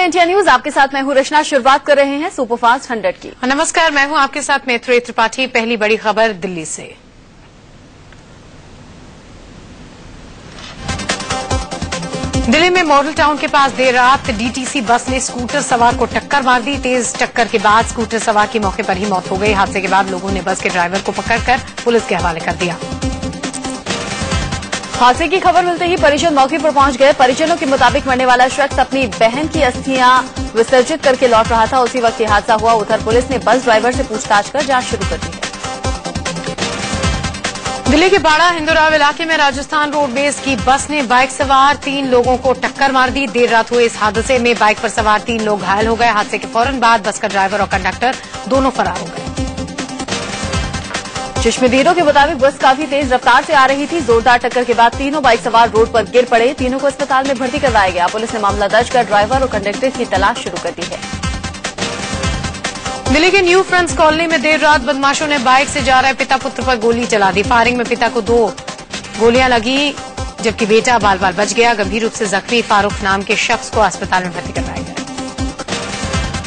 India news, आपके साथ मैं हूं रचना। शुरुआत कर रहे हैं सुपरफास्ट 100 की। नमस्कार, मैं हूं आपके साथ मैत्री त्रिपाठी। पहली बड़ी खबर दिल्ली से। दिल्ली में मॉडल टाउन के पास देर रात डीटीसी बस ने स्कूटर सवार को टक्कर मार दी। तेज टक्कर के बाद स्कूटर सवार की मौके पर ही मौत हो गई। हादसे के बाद लोगों ने बस के ड्राइवर को पकड़कर पुलिस के हवाले कर दिया। हादसे की खबर मिलते ही परिजन मौके पर पहुंच गए। परिजनों के मुताबिक मरने वाला शख्स अपनी बहन की अस्थियां विसर्जित करके लौट रहा था। उसी वक्त ये हादसा हुआ। उधर पुलिस ने बस ड्राइवर से पूछताछ कर जांच शुरू कर दी है। दिल्ली के बाड़ा हिंदूराव इलाके में राजस्थान रोडवेज की बस ने बाइक सवार 3 लोगों को टक्कर मार दी। देर रात हुए इस हादसे में बाइक पर सवार 3 लोग घायल हो गए। हादसे के फौरन बाद बस का ड्राइवर और कंडक्टर दोनों फरार हो गए। चश्मदीदों के मुताबिक बस काफी तेज रफ्तार से आ रही थी। जोरदार टक्कर के बाद तीनों बाइक सवार रोड पर गिर पड़े। तीनों को अस्पताल में भर्ती करवाया गया। पुलिस ने मामला दर्ज कर ड्राइवर और कंडक्टर की तलाश शुरू कर दी है। दिल्ली के न्यू फ्रेंड्स कॉलोनी में देर रात बदमाशों ने बाइक से जा रहे पिता पुत्र पर गोली चला दी। फायरिंग में पिता को 2 गोलियां लगी, जबकि बेटा बाल बाल बच गया। गंभीर रूप से जख्मी फारूक नाम के शख्स को अस्पताल में भर्ती करवाया गया।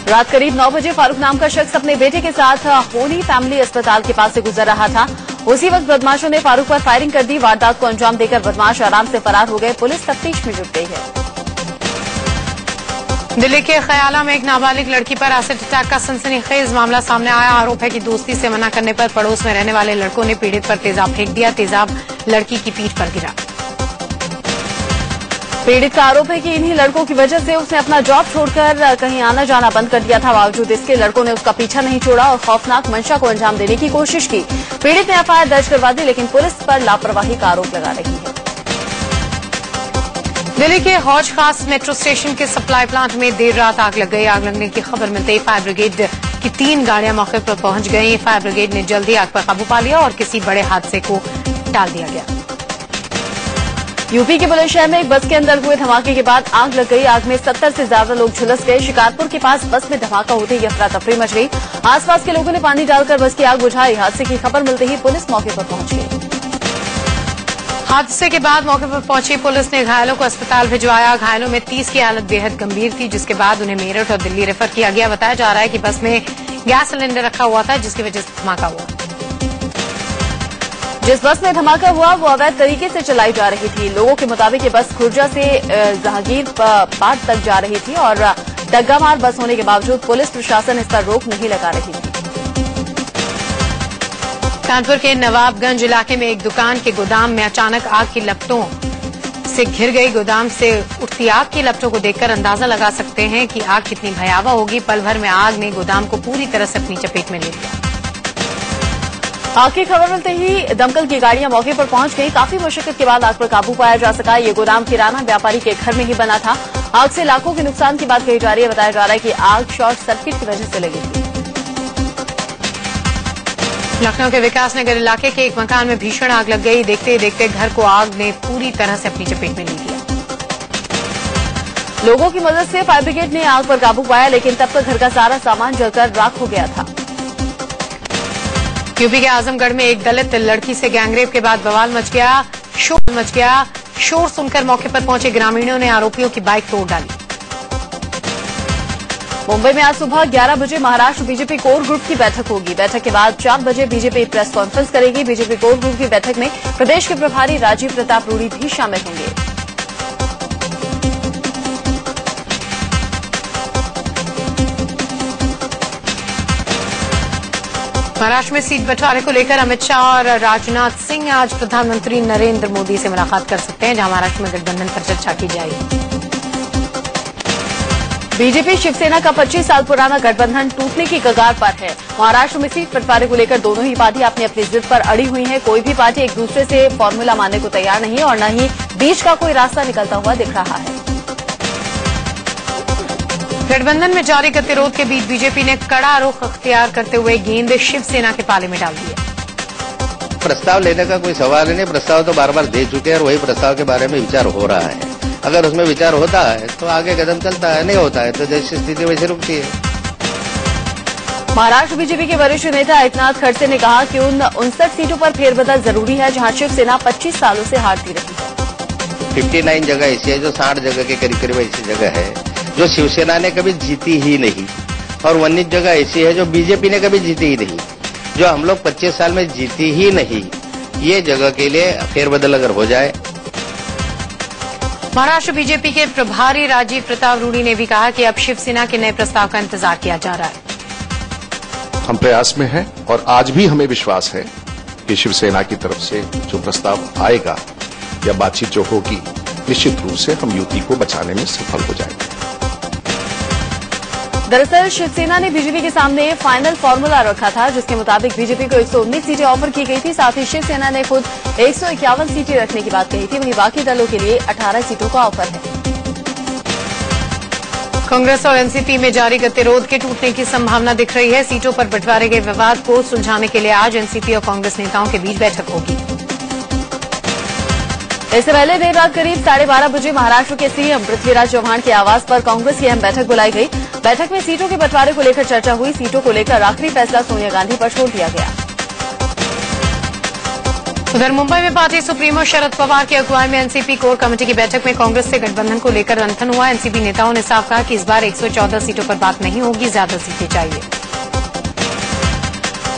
रात करीब 9 बजे फारूक नाम का शख्स अपने बेटे के साथ होली फैमिली अस्पताल के पास से गुजर रहा था। उसी वक्त बदमाशों ने फारूक पर फायरिंग कर दी। वारदात को अंजाम देकर बदमाश आराम से फरार हो गए। पुलिस तफ्तीश में जुट गई है। दिल्ली के खयाला में एक नाबालिग लड़की पर एसिड अटैक का सनसनीखेज मामला सामने आया। आरोप है कि दोस्ती से मना करने पर पड़ोस में रहने वाले लड़कों ने पीड़ित पर तेजाब फेंक दिया। तेजाब लड़की की पीठ पर गिरा। पीड़ित का आरोप है कि इन्हीं लड़कों की वजह से उसने अपना जॉब छोड़कर कहीं आना जाना बंद कर दिया था। बावजूद इसके लड़कों ने उसका पीछा नहीं छोड़ा और खौफनाक मंशा को अंजाम देने की कोशिश की। पीड़ित ने एफआईआर दर्ज करवा दी, लेकिन पुलिस पर लापरवाही का आरोप लगा रही है। दिल्ली के हौज खास मेट्रो स्टेशन के सप्लाई प्लांट में देर रात आग लग गई। आग लगने की खबर मिलते ही फायर ब्रिगेड की 3 गाड़ियां मौके पर पहुंच गई। फायर ब्रिगेड ने जल्दी आग पर काबू पा लिया और किसी बड़े हादसे को टाल दिया गया। यूपी के बुलंदशहर में एक बस के अंदर हुए धमाके के बाद आग लग गई। आग में 70 से ज्यादा लोग झुलस गए। शिकारपुर के पास बस में धमाका होते ही अफरा तफरी मच गई। आसपास के लोगों ने पानी डालकर बस की आग बुझाई। हादसे की खबर मिलते ही पुलिस मौके पर पहुंच गई। हादसे के बाद मौके पर पहुंची पुलिस ने घायलों को अस्पताल भिजवाया। घायलों में 30 की हालत बेहद गंभीर थी, जिसके बाद उन्हें मेरठ और दिल्ली रेफर किया गया। बताया जा रहा है कि बस में गैस सिलेंडर रखा हुआ था, जिसकी वजह से धमाका हुआ। जिस बस में धमाका हुआ वो अवैध तरीके से चलाई जा रही थी। लोगों के मुताबिक ये बस खुर्जा से जहांगीराबाद तक जा रही थी और डग्गामार बस होने के बावजूद पुलिस प्रशासन इस पर रोक नहीं लगा रही थी। कानपुर के नवाबगंज इलाके में एक दुकान के गोदाम में अचानक आग की लपटों से घिर गई। गोदाम से उठती आग की लपटों को देखकर अंदाजा लगा सकते हैं कि आग कितनी भयावह होगी। पल भर में आग ने गोदाम को पूरी तरह से अपनी चपेट में ले लिया। आग की खबर मिलते ही दमकल की गाड़ियां मौके पर पहुंच गई। काफी मुश्किल के बाद आग पर काबू पाया जा सका। ये गोदाम किराना व्यापारी के घर में ही बना था। आग से लाखों के नुकसान की बात कही जा रही है। बताया जा रहा है कि आग शॉर्ट सर्किट की वजह से लगी थी। लखनऊ के विकासनगर इलाके के एक मकान में भीषण आग लग गई। देखते ही देखते घर को आग ने पूरी तरह से अपनी चपेट में ले लिया। लोगों की मदद से फायर ब्रिगेड ने आग पर काबू पाया, लेकिन तब तक घर का सारा सामान जलकर राख हो गया था। यूपी के आजमगढ़ में एक दलित लड़की से गैंगरेप के बाद बवाल मच गया। शोर सुनकर मौके पर पहुंचे ग्रामीणों ने आरोपियों की बाइक तोड़ डाली। मुंबई में आज सुबह 11 बजे महाराष्ट्र बीजेपी कोर ग्रुप की बैठक होगी। बैठक के बाद 4 बजे बीजेपी प्रेस कॉन्फ्रेंस करेगी। बीजेपी कोर ग्रुप की बैठक में प्रदेश के प्रभारी राजीव प्रताप रूडी भी शामिल होंगे। महाराष्ट्र में सीट बंटवारे को लेकर अमित शाह और राजनाथ सिंह आज प्रधानमंत्री नरेंद्र मोदी से मुलाकात कर सकते हैं, जहां महाराष्ट्र में गठबंधन पर चर्चा की जाएगी। बीजेपी शिवसेना का 25 साल पुराना गठबंधन टूटने की कगार पर है। महाराष्ट्र में सीट बंटवारे को लेकर दोनों ही पार्टी अपनी अपनी जिद पर अड़ी हुई है। कोई भी पार्टी एक दूसरे से फॉर्मूला मानने को तैयार नहीं है और न ही बीच का कोई रास्ता निकलता हुआ दिख रहा है। गठबंधन में जारी गतिरोध के बीच बीजेपी ने कड़ा रुख अख्तियार करते हुए गेंद शिवसेना के पाले में डाल दी है। प्रस्ताव लेने का कोई सवाल नहीं। प्रस्ताव तो बार बार दे चुके हैं और वही प्रस्ताव के बारे में विचार हो रहा है। अगर उसमें विचार होता है तो आगे कदम चलता है, नहीं होता है तो जैसी स्थिति वैसे रुकती है। महाराष्ट्र बीजेपी के वरिष्ठ नेता एकनाथ खड़से ने कहा कि उन 59 सीटों पर फेरबदल जरूरी है, जहां शिवसेना 25 सालों से हारती रही है। 59 जगह ऐसी है जो 60 जगह के करीब करीब ऐसी जगह है जो शिवसेना ने कभी जीती ही नहीं, और 19 जगह ऐसी है जो बीजेपी ने कभी जीती ही नहीं, जो हम लोग 25 साल में जीती ही नहीं। ये जगह के लिए फेरबदल अगर हो जाए। महाराष्ट्र बीजेपी के प्रभारी राजीव प्रताप रूडी ने भी कहा कि अब शिवसेना के नए प्रस्ताव का इंतजार किया जा रहा है। हम प्रयास में हैं और आज भी हमें विश्वास है कि शिवसेना की तरफ से जो प्रस्ताव आएगा या बातचीत जो होगी, निश्चित रूप से हम युति को बचाने में सफल हो जाएंगे। दरअसल शिवसेना ने बीजेपी के सामने फाइनल फॉर्मूला रखा था, जिसके मुताबिक बीजेपी को 119 सीटें ऑफर की गई थी। साथ ही शिवसेना ने खुद 151 सीटें रखने की बात कही थी। वहीं बाकी दलों के लिए 18 सीटों का ऑफर है। कांग्रेस और एनसीपी में जारी गतिरोध के टूटने की संभावना दिख रही है। सीटों पर बंटवारे गए विवाद को सुलझाने के लिए आज एनसीपी और कांग्रेस नेताओं के बीच बैठक होगी। इससे पहले देर रात करीब 12:30 बजे महाराष्ट्र के सीएम पृथ्वीराज चौहान के आवास पर कांग्रेस की अहम बैठक बुलाई गई। बैठक में सीटों के बंटवारे को लेकर चर्चा हुई। सीटों को लेकर आखिरी फैसला सोनिया गांधी पर छोड़ दिया गया। उधर मुंबई में पार्टी सुप्रीमो शरद पवार की अगुवाई में एनसीपी कोर कमेटी की बैठक में कांग्रेस से गठबंधन को लेकर मंथन हुआ। एनसीपी नेताओं ने साफ कहा कि इस बार 114 सीटों पर बात नहीं होगी, ज्यादा सीटें चाहिए।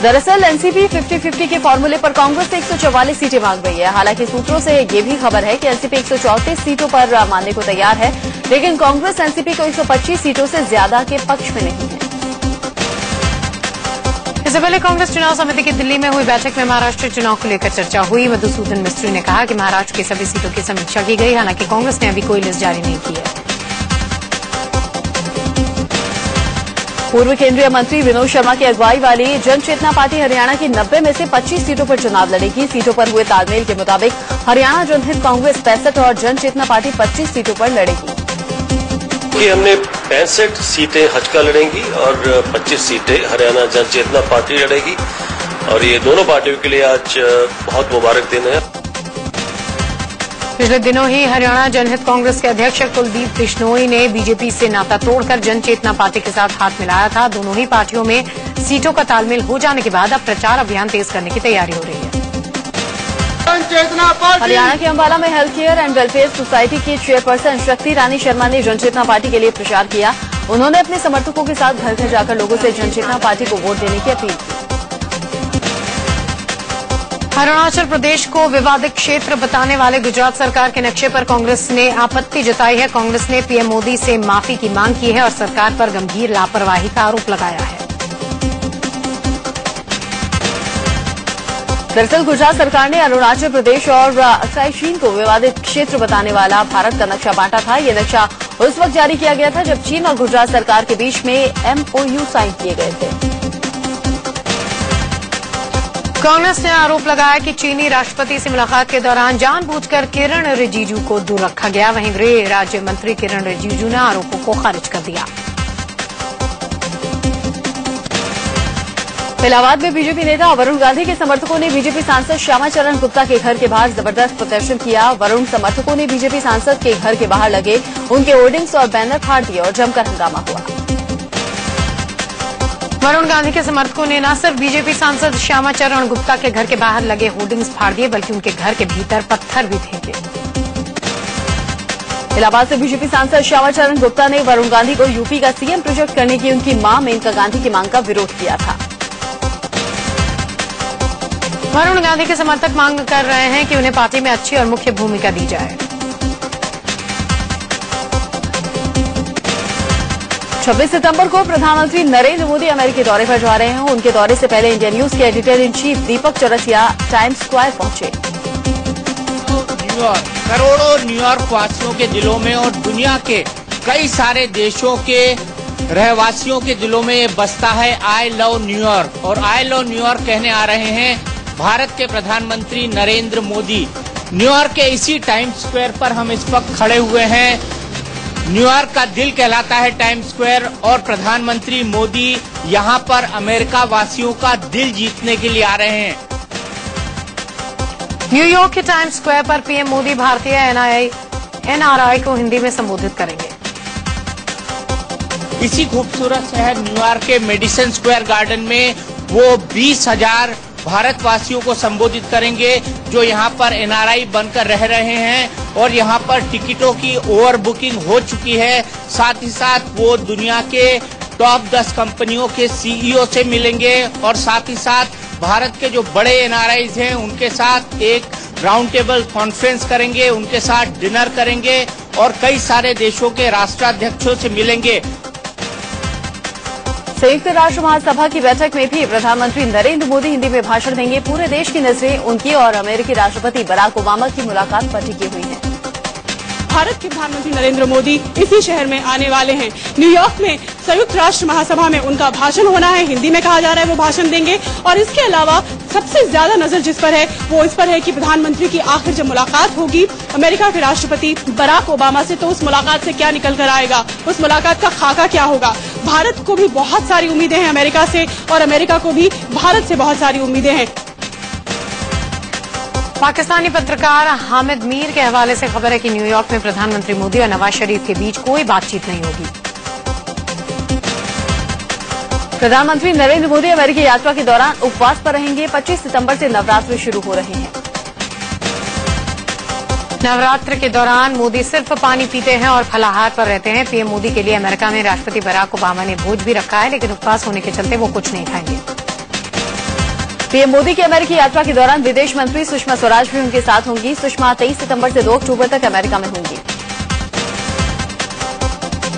दरअसल एनसीपी 50-50 के फॉर्मूले पर कांग्रेस से 144 सीटें मांग रही है। हालांकि सूत्रों से ये भी खबर है कि एनसीपी 134 सीटों पर मानने को तैयार है, लेकिन कांग्रेस एनसीपी को 125 सीटों से ज्यादा के पक्ष में नहीं है। इससे पहले कांग्रेस चुनाव समिति की दिल्ली में हुई बैठक में महाराष्ट्र चुनाव को लेकर चर्चा हुई। मधुसूदन मिस्त्री ने कहा कि महाराष्ट्र की सभी सीटों की समीक्षा की गई। हालांकि कांग्रेस ने अभी कोई लिस्ट जारी नहीं की है। पूर्व केंद्रीय मंत्री विनोद शर्मा की अगुवाई वाली जन चेतना पार्टी हरियाणा की 90 में से 25 सीटों पर चुनाव लड़ेगी। सीटों पर हुए तालमेल के मुताबिक हरियाणा जनहित कांग्रेस 65 और जन चेतना पार्टी 25 सीटों पर लड़ेगी। हमने 65 सीटें हजका लड़ेंगी और 25 सीटें हरियाणा जन चेतना पार्टी लड़ेगी, और ये दोनों पार्टियों के लिए आज बहुत मुबारक दिन है। पिछले दिनों ही हरियाणा जनहित कांग्रेस के अध्यक्ष कुलदीप बिश्नोई ने बीजेपी से नाता तोड़कर जन चेतना पार्टी के साथ हाथ मिलाया था। दोनों ही पार्टियों में सीटों का तालमेल हो जाने के बाद अब प्रचार अभियान तेज करने की तैयारी हो रही है। हरियाणा के अंबाला में health care and welfare society की चेयरपर्सन शक्ति रानी शर्मा ने जनचेतना पार्टी के लिए प्रचार किया। उन्होंने अपने समर्थकों के साथ घर घर जाकर लोगों से जनचेतना पार्टी को वोट देने की अपील की। अरुणाचल प्रदेश को विवादित क्षेत्र बताने वाले गुजरात सरकार के नक्शे पर कांग्रेस ने आपत्ति जताई है। कांग्रेस ने पीएम मोदी से माफी की मांग की है और सरकार पर गंभीर लापरवाही का आरोप लगाया है। दरअसल गुजरात सरकार ने अरुणाचल प्रदेश और अक्साई चीन को विवादित क्षेत्र बताने वाला भारत का नक्शा बांटा था। ये नक्शा उस वक्त जारी किया गया था जब चीन और गुजरात सरकार के बीच में MOU साइन किए गए थे। कांग्रेस ने आरोप लगाया कि चीनी राष्ट्रपति से मुलाकात के दौरान जानबूझकर किरण रिजिजू को दूर रखा गया। वहीं गृह राज्य मंत्री किरण रिजिजू ने आरोपों को खारिज कर दिया। इलाहाबाद में बीजेपी नेता वरुण गांधी के समर्थकों ने बीजेपी सांसद श्यामा चरण गुप्ता के घर के बाहर जबरदस्त प्रदर्शन किया। वरुण समर्थकों ने बीजेपी सांसद के घर के बाहर लगे उनके होर्डिंग्स और बैनर फाड़ दिए और जमकर हंगामा हुआ। वरुण गांधी के समर्थकों ने न सिर्फ बीजेपी सांसद श्यामा चरण गुप्ता के घर के बाहर लगे होर्डिंग्स फाड़ दिए, बल्कि उनके घर के भीतर पत्थर भी फेंके। इलाहाबाद से बीजेपी सांसद श्यामा चरण गुप्ता ने वरुण गांधी को यूपी का सीएम प्रोजेक्ट करने की उनकी मां मेनका गांधी की मांग का विरोध किया था। वरुण गांधी के समर्थक मांग कर रहे हैं कि उन्हें पार्टी में अच्छी और मुख्य भूमिका दी जाए। 26 सितंबर को प्रधानमंत्री नरेंद्र मोदी अमेरिकी दौरे पर जा रहे हैं। उनके दौरे से पहले इंडिया न्यूज के editor in chief Deepak Chaurasia times square पहुंचे। न्यूयॉर्क, करोड़ों न्यूयॉर्क वासियों के दिलों में और दुनिया के कई सारे देशों के रहवासियों के दिलों में ये बसता है आई लव न्यूयॉर्क। और आई लव न्यूयॉर्क कहने आ रहे हैं भारत के प्रधानमंत्री नरेंद्र मोदी। न्यूयॉर्क के इसी टाइम्स स्क्वायर पर हम इस वक्त खड़े हुए हैं। न्यूयॉर्क का दिल कहलाता है टाइम्स स्क्वायर, और प्रधानमंत्री मोदी यहां पर अमेरिका वासियों का दिल जीतने के लिए आ रहे हैं। न्यूयॉर्क के टाइम्स स्क्वायर पर पीएम मोदी भारतीय एनआरआई को हिंदी में संबोधित करेंगे। इसी खूबसूरत शहर न्यूयॉर्क के मेडिसन स्क्वायर गार्डन में वो 20,000 भारतवासियों को संबोधित करेंगे जो यहाँ पर एनआरआई बनकर रह रहे हैं और यहाँ पर टिकटों की ओवर बुकिंग हो चुकी है। साथ ही साथ वो दुनिया के टॉप 10 कंपनियों के सीईओ से मिलेंगे और साथ ही साथ भारत के जो बड़े एनआरआईज हैं उनके साथ एक राउंड टेबल कॉन्फ्रेंस करेंगे, उनके साथ डिनर करेंगे और कई सारे देशों के राष्ट्राध्यक्षों से मिलेंगे। संयुक्त राष्ट्र महासभा की बैठक में भी प्रधानमंत्री नरेंद्र मोदी हिंदी में भाषण देंगे। पूरे देश की नजरें उनकी और अमेरिकी राष्ट्रपति बराक ओबामा की मुलाकात पर टिकी हुई है। भारत के प्रधानमंत्री नरेंद्र मोदी इसी शहर में आने वाले हैं। न्यूयॉर्क में संयुक्त राष्ट्र महासभा में उनका भाषण होना है, हिंदी में कहा जा रहा है वो भाषण देंगे। और इसके अलावा सबसे ज्यादा नजर जिस पर है वो इस पर है कि प्रधानमंत्री की आखिर जब मुलाकात होगी अमेरिका के राष्ट्रपति बराक ओबामा से, तो उस मुलाकात से क्या निकल कर आएगा, उस मुलाकात का खाका क्या होगा। भारत को भी बहुत सारी उम्मीदें हैं अमेरिका से और अमेरिका को भी भारत से बहुत सारी उम्मीदें हैं। पाकिस्तानी पत्रकार हामिद मीर के हवाले से खबर है कि न्यूयॉर्क में प्रधानमंत्री मोदी और नवाज शरीफ के बीच कोई बातचीत नहीं होगी। प्रधानमंत्री नरेंद्र मोदी अमेरिकी यात्रा के दौरान उपवास पर रहेंगे। 25 सितंबर से नवरात्र शुरू हो रहे हैं। नवरात्र के दौरान मोदी सिर्फ पानी पीते हैं और फलाहार पर रहते हैं। पीएम मोदी के लिए अमेरिका में राष्ट्रपति बराक ओबामा ने भोज भी रखा है, लेकिन उपवास होने के चलते वो कुछ नहीं खाएंगे। पीएम मोदी की अमेरिकी यात्रा के दौरान विदेश मंत्री सुषमा स्वराज भी उनके साथ होंगी। सुषमा 23 सितंबर से 2 अक्टूबर तक अमेरिका में होंगी।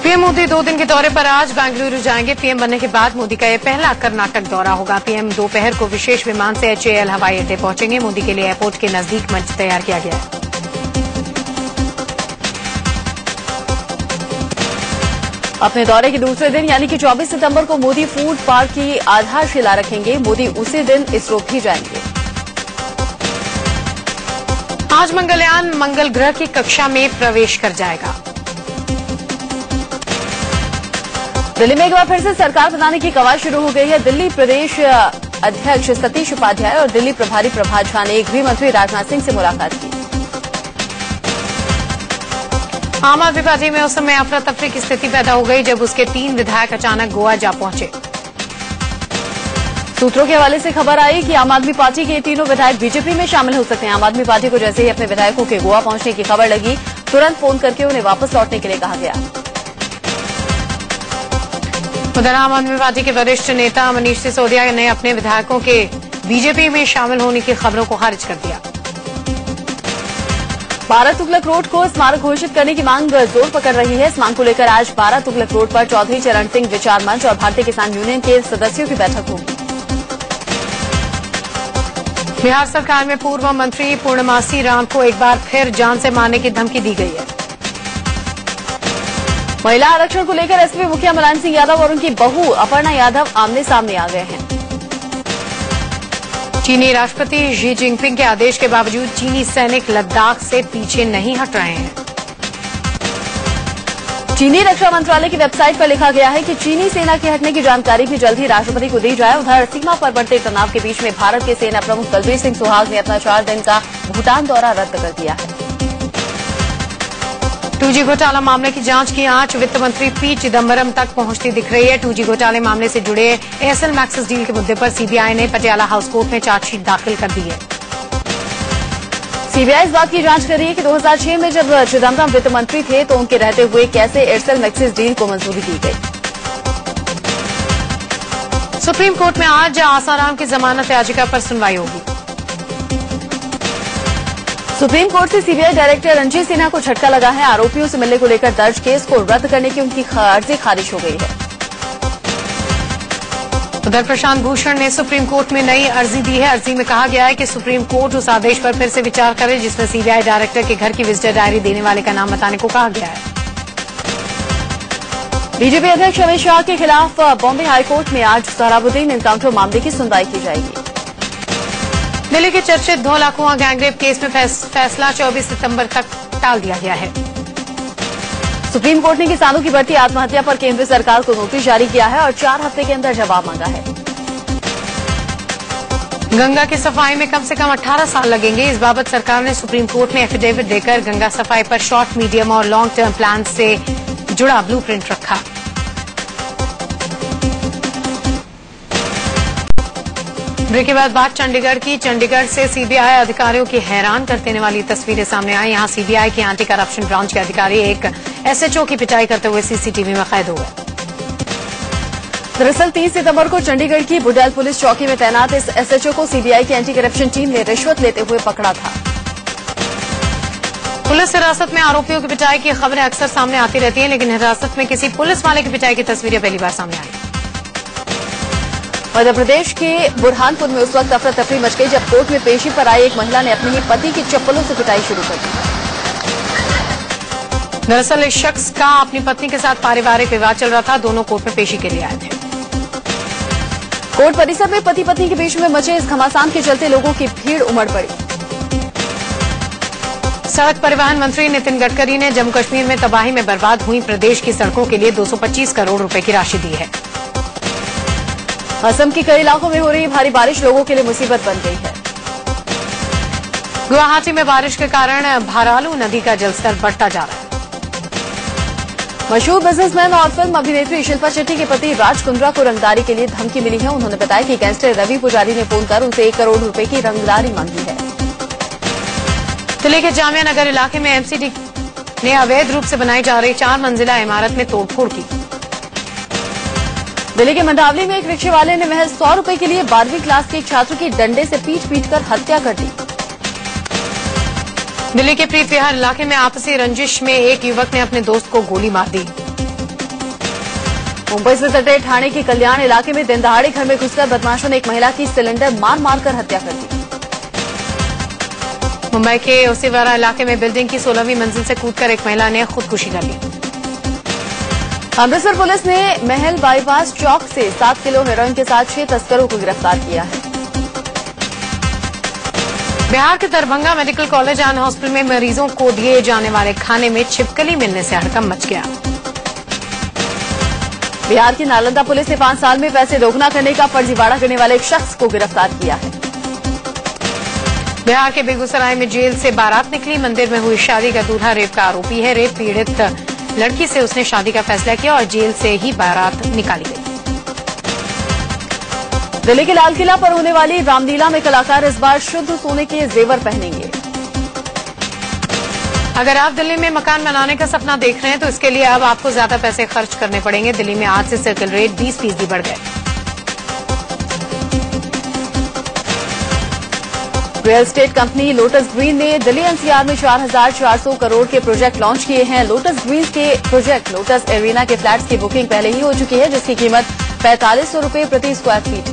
पीएम मोदी 2 दिन के दौरे पर आज बेंगलुरु जाएंगे। पीएम बनने के बाद मोदी का यह पहला कर्नाटक दौरा होगा। पीएम दोपहर को विशेष विमान से HAL हवाई अड्डे पहुंचेंगे। मोदी के लिए एयरपोर्ट के नजदीक मंच तैयार किया गया है। अपने दौरे के दूसरे दिन यानी कि 24 सितंबर को मोदी फूड पार्क की आधारशिला रखेंगे। मोदी उसी दिन इसरो भी जाएंगे। आज मंगलयान मंगल ग्रह की कक्षा में प्रवेश कर जाएगा। दिल्ली में एक बार फिर से सरकार बनाने की कवायद शुरू हो गई है। दिल्ली प्रदेश अध्यक्ष सतीश उपाध्याय और दिल्ली प्रभारी प्रभात झा ने गृह मंत्री राजनाथ सिंह से मुलाकात की। आम आदमी पार्टी में उस समय अफरा तफरी की स्थिति पैदा हो गई जब उसके 3 विधायक अचानक गोवा जा पहुंचे। सूत्रों के हवाले से खबर आई कि आम आदमी पार्टी के 3 विधायक बीजेपी में शामिल हो सकते हैं। आम आदमी पार्टी को जैसे ही अपने विधायकों के गोवा पहुंचने की खबर लगी, तुरंत फोन करके उन्हें वापस लौटने के लिए कहा गया। उधर आम आदमी पार्टी के वरिष्ठ नेता मनीष सिसोदिया ने अपने विधायकों के बीजेपी में शामिल होने की खबरों को खारिज कर दिया। भारत तुगलक रोड को स्मारक घोषित करने की मांग जोर पकड़ रही है। इस मांग को लेकर आज भारत तुगलक रोड पर चौधरी चरण सिंह विचार मंच और भारतीय किसान यूनियन के सदस्यों की बैठक होगी। बिहार सरकार में पूर्व मंत्री पूर्णमासी राम को एक बार फिर जान से मारने की धमकी दी गई है। महिला आरक्षण को लेकर एसपी मुखिया मुलायम सिंह यादव और उनकी बहू अपर्णा यादव आमने सामने आ गए हैं। चीनी राष्ट्रपति शी जिनपिंग के आदेश के बावजूद चीनी सैनिक लद्दाख से पीछे नहीं हट रहे हैं। चीनी रक्षा मंत्रालय की वेबसाइट पर लिखा गया है कि चीनी सेना के हटने की जानकारी भी जल्द ही राष्ट्रपति को दी जाए। उधर सीमा पर बढ़ते तनाव के बीच में भारत के सेना प्रमुख बलबीर सिंह सुहाग ने अपना 4 दिन का भूटान दौरा रद्द कर दिया है। 2G घोटाला मामले की जांच की आंच वित्त मंत्री पी चिदम्बरम तक पहुंचती दिख रही है। 2G घोटाले मामले से जुड़े एयरसेल मैक्सिस डील के मुद्दे पर सीबीआई ने पटियाला हाउस कोर्ट में चार्जशीट दाखिल कर दी है। सीबीआई इस बात की जांच कर रही है कि 2006 में जब चिदम्बरम वित्त मंत्री थे तो उनके रहते हुए कैसे एयरसेल मैक्सिस डील को मंजूरी दी गई। सुप्रीम कोर्ट में आज आसाराम की जमानत याचिका पर सुनवाई होगी। सुप्रीम कोर्ट से सीबीआई डायरेक्टर रंजीत सिन्हा को झटका लगा है। आरोपियों से मिलने को लेकर दर्ज केस को रद्द करने की उनकी अर्जी खारिज हो गई है। उधर प्रशांत भूषण ने सुप्रीम कोर्ट में नई अर्जी दी है। अर्जी में कहा गया है कि सुप्रीम कोर्ट उस आदेश पर फिर से विचार करे जिसमें सीबीआई डायरेक्टर के घर की विजिटर डायरी देने वाले का नाम बताने को कहा गया है। बीजेपी अध्यक्ष अमित शाह के खिलाफ बॉम्बे हाईकोर्ट में आज सोहराबुद्दीन एनकाउंटर मामले की सुनवाई की जाएगी। दिल्ली के चर्चित 2 लाख कुआं गैंगरेप केस में फैसला 24 सितंबर तक टाल दिया गया है। सुप्रीम कोर्ट ने किसानों की बढ़ती आत्महत्या पर केंद्र सरकार को नोटिस जारी किया है और 4 हफ्ते के अंदर जवाब मांगा है। गंगा की सफाई में कम से कम 18 साल लगेंगे। इस बाबत सरकार ने सुप्रीम कोर्ट में एफिडेविट देकर गंगा सफाई पर शॉर्ट, मीडियम और लॉन्ग टर्म प्लान से जुड़ा ब्लूप्रिंट रखा। ब्रेक के बाद बात चंडीगढ़ की। चंडीगढ़ से सीबीआई अधिकारियों की हैरान कर देने वाली तस्वीरें सामने आई। यहां सीबीआई के एंटी करप्शन ब्रांच के अधिकारी एक एसएचओ की पिटाई करते हुए सीसीटीवी में कैद हो गए। दरअसल 30 सितंबर को चंडीगढ़ की बुडेल पुलिस चौकी में तैनात इस एसएचओ को सीबीआई की एंटी करप्शन टीम ने रिश्वत लेते हुए पकड़ा था। पुलिस हिरासत में आरोपियों की पिटाई की खबरें अक्सर सामने आती रहती हैं, लेकिन हिरासत में किसी पुलिस वाले की पिटाई की तस्वीरें पहली बार सामने आई। मध्य प्रदेश के बुरहानपुर में उस वक्त अफरा तफरी मच गई जब कोर्ट में पेशी पर आई एक महिला ने अपने ही पति की चप्पलों से पिटाई शुरू कर दी। दरअसल इस शख्स का अपनी पत्नी के साथ पारिवारिक विवाद चल रहा था। दोनों कोर्ट में पेशी के लिए आए थे। कोर्ट परिसर में पति पत्नी के बीच में मचे इस घमासान के चलते लोगों की भीड़ उमड़ पड़ी। सड़क परिवहन मंत्री नितिन गडकरी ने जम्मू कश्मीर में तबाही में बर्बाद हुई प्रदेश की सड़कों के लिए 225 करोड़ रुपए की राशि दी है। असम के कई इलाकों में हो रही भारी बारिश लोगों के लिए मुसीबत बन गई है। गुवाहाटी में बारिश के कारण भारालू नदी का जलस्तर बढ़ता जा रहा है। मशहूर बिजनेसमैन और फिल्म अभिनेत्री शिल्पा शेट्टी के पति राज कुंद्रा को रंगदारी के लिए धमकी मिली है। उन्होंने बताया कि गैंगस्टर रवि पुजारी ने फोन कर उनसे 1 करोड़ रुपए की रंगदारी मांगी है। दिल्ली के जामिया नगर इलाके में एमसीडी ने अवैध रूप से बनाई जा रही 4 मंजिला इमारत में तोड़फोड़ की। दिल्ली के मंडावली में एक रिक्शे वाले ने महज 100 रुपए के लिए 12वीं क्लास के एक छात्र की डंडे से पीट कर हत्या कर दी। दिल्ली के प्रीत विहार इलाके में आपसी रंजिश में एक युवक ने अपने दोस्त को गोली मार दी। मुंबई से सटे ठाणे के कल्याण इलाके में दिन दहाड़े घर में घुसकर बदमाशों ने एक महिला की सिलेंडर मार कर हत्या कर दी। मुंबई के ओसीवारा इलाके में बिल्डिंग की 16वीं मंजिल से कूदकर एक महिला ने खुदकुशी कर ली। अमृतसर पुलिस ने महल बाईपास चौक से 7 किलो हेरोइन के साथ 6 तस्करों को गिरफ्तार किया है। बिहार के Darbhanga medical college and hospital में मरीजों को दिए जाने वाले खाने में छिपकली मिलने से हड़कंप मच गया। बिहार की नालंदा पुलिस ने 5 साल में पैसे दोगुना करने का फर्जीवाड़ा करने वाले एक शख्स को गिरफ्तार किया है। बिहार के बेगूसराय में जेल से बारात निकली। मंदिर में हुई शादी का दूल्हा रेप का आरोपी है। रेप पीड़ित लड़की से उसने शादी का फैसला किया और जेल से ही बारात निकाली गई। दिल्ली के लाल किला पर होने वाली रामलीला में कलाकार इस बार शुद्ध सोने के जेवर पहनेंगे। अगर आप दिल्ली में मकान बनाने का सपना देख रहे हैं तो इसके लिए अब आपको ज्यादा पैसे खर्च करने पड़ेंगे। दिल्ली में आज से सर्किल रेट 20% बढ़ गए। Real estate company lotus green ने दिल्ली एनसीआर में 4,400 करोड़ के प्रोजेक्ट लॉन्च किए हैं। लोटस ग्रीन के प्रोजेक्ट लोटस एरिना के फ्लैट्स की बुकिंग पहले ही हो चुकी है, जिसकी कीमत 4,500 रुपए प्रति स्क्वायर फीट है।